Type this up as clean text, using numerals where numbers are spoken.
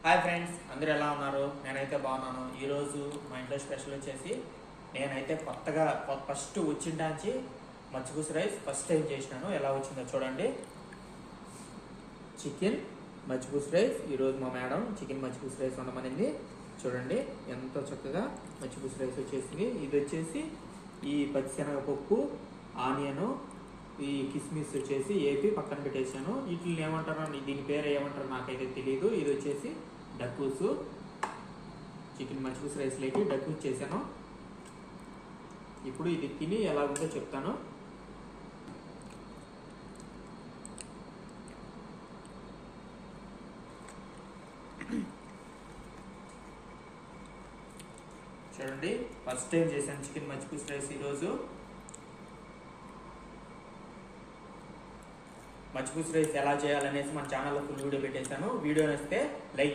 Hi friends, అందరూ ఎలా ఉన్నారు? నేనైతే బాగున్నాను. ఈరోజు మా ఇంట్లో స్పెషల్ వచ్చేసి నేనైతే కొత్తగా ఫస్ట్ వచ్చిండాంచి మచ్చిపూస రైస్ ఫస్ట్ టైం చేసినాను. ఎలా వచ్చిందో చూడండి. చికెన్ మచ్చిపూస రైస్. ఈరోజు మా మేడం చికెన్ మచ్చిపూస రైస్ వండమనింది. చూడండి ఎంత చక్కగా మచ్చిపూస రైస్ వచ్చేసింది. ఇది వచ్చేసి ఈ పచ్చిశనగపప్పు, ఆనియను, ఈ కిస్మిస్ వచ్చేసి ఏపీ పక్కన పెట్టేశాను. వీటిని ఏమంటారో, దీని పేరు ఏమంటారో నాకైతే తెలియదు. ఇది వచ్చేసి డక్కూస్. చికెన్ మచ్చిపూస రైస్లోకి డక్కూస్ చేశాను. ఇప్పుడు ఇది తిని ఎలా ఉందో చెప్తాను. చూడండి, ఫస్ట్ టైం చేశాను చికెన్ మచ్చిపూస రైస్. ఈరోజు మచ్చిపూస రైస్ ఎలా చేయాలనేసి మన ఛానల్లో ఫుల్ వీడియో పెట్టేశాను. వీడియో నచ్చితే లైక్